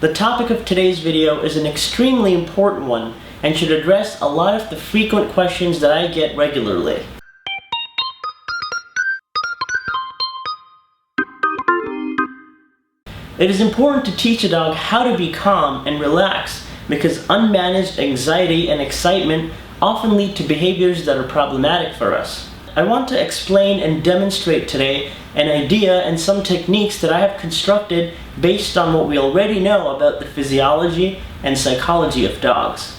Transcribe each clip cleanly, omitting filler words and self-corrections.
The topic of today's video is an extremely important one and should address a lot of the frequent questions that I get regularly. It is important to teach a dog how to be calm and relaxed because unmanaged anxiety and excitement often lead to behaviors that are problematic for us. I want to explain and demonstrate today an idea and some techniques that I have constructed based on what we already know about the physiology and psychology of dogs.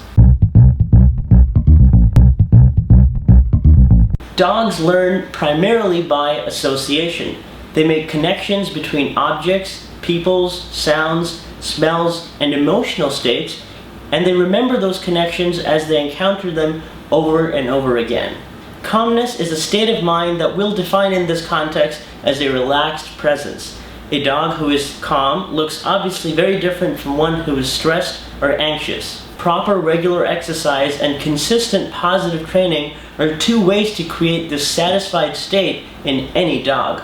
Dogs learn primarily by association. They make connections between objects, peoples, sounds, smells, and emotional states, and they remember those connections as they encounter them over and over again. Calmness is a state of mind that we'll define in this context as a relaxed presence. A dog who is calm looks obviously very different from one who is stressed or anxious. Proper regular exercise and consistent positive training are two ways to create this satisfied state in any dog.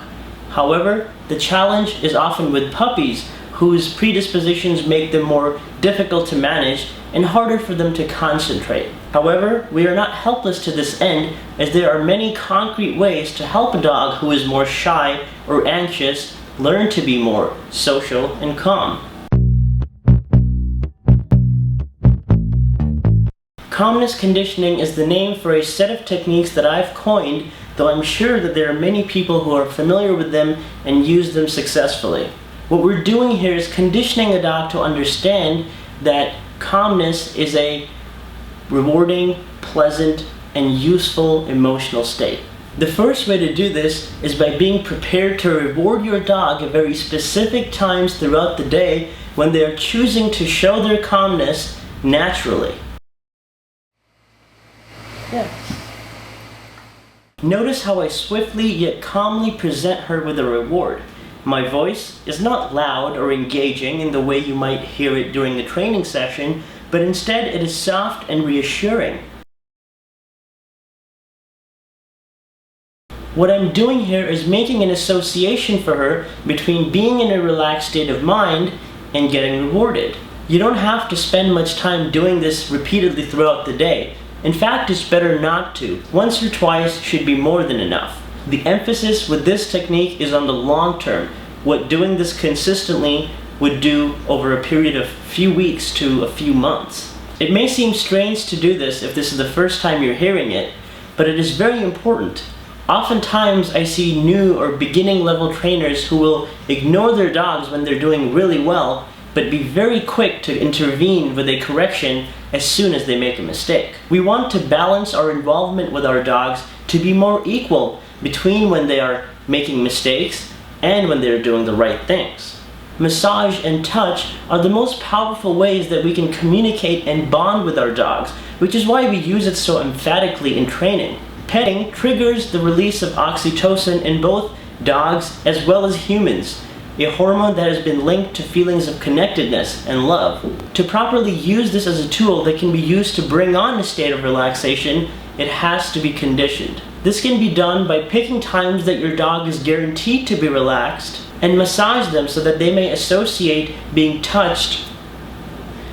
However, the challenge is often with puppies whose predispositions make them more difficult to manage and harder for them to concentrate. However, we are not helpless to this end, as there are many concrete ways to help a dog who is more shy or anxious learn to be more social and calm. Calmness conditioning is the name for a set of techniques that I've coined, though I'm sure that there are many people who are familiar with them and use them successfully. What we're doing here is conditioning a dog to understand that calmness is a rewarding, pleasant, and useful emotional state. The first way to do this is by being prepared to reward your dog at very specific times throughout the day when they are choosing to show their calmness naturally. Notice how I swiftly yet calmly present her with a reward. My voice is not loud or engaging in the way you might hear it during the training session, but instead it is soft and reassuring. What I'm doing here is making an association for her between being in a relaxed state of mind and getting rewarded. You don't have to spend much time doing this repeatedly throughout the day. In fact, it's better not to. Once or twice should be more than enough. The emphasis with this technique is on the long term, what doing this consistently would do over a period of few weeks to a few months. It may seem strange to do this if this is the first time you're hearing it, but it is very important. Oftentimes I see new or beginning level trainers who will ignore their dogs when they're doing really well, but be very quick to intervene with a correction as soon as they make a mistake. We want to balance our involvement with our dogs to be more equal between when they are making mistakes and when they are doing the right things. Massage and touch are the most powerful ways that we can communicate and bond with our dogs, which is why we use it so emphatically in training. Petting triggers the release of oxytocin in both dogs as well as humans, a hormone that has been linked to feelings of connectedness and love. To properly use this as a tool that can be used to bring on a state of relaxation, it has to be conditioned. This can be done by picking times that your dog is guaranteed to be relaxed and massage them so that they may associate being touched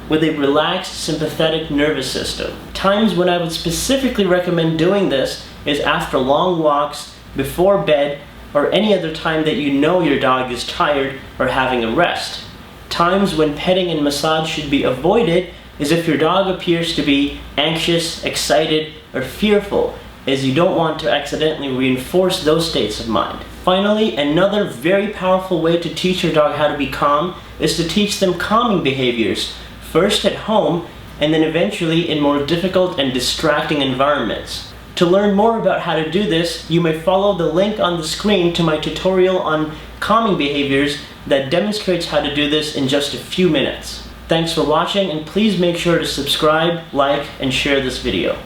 with a relaxed sympathetic nervous system. Times when I would specifically recommend doing this is after long walks, before bed, or any other time that you know your dog is tired or having a rest. Times when petting and massage should be avoided is if your dog appears to be anxious, excited, or fearful, as you don't want to accidentally reinforce those states of mind. Finally, another very powerful way to teach your dog how to be calm is to teach them calming behaviors, first at home and then eventually in more difficult and distracting environments. To learn more about how to do this, you may follow the link on the screen to my tutorial on calming behaviors that demonstrates how to do this in just a few minutes. Thanks for watching, and please make sure to subscribe, like, and share this video.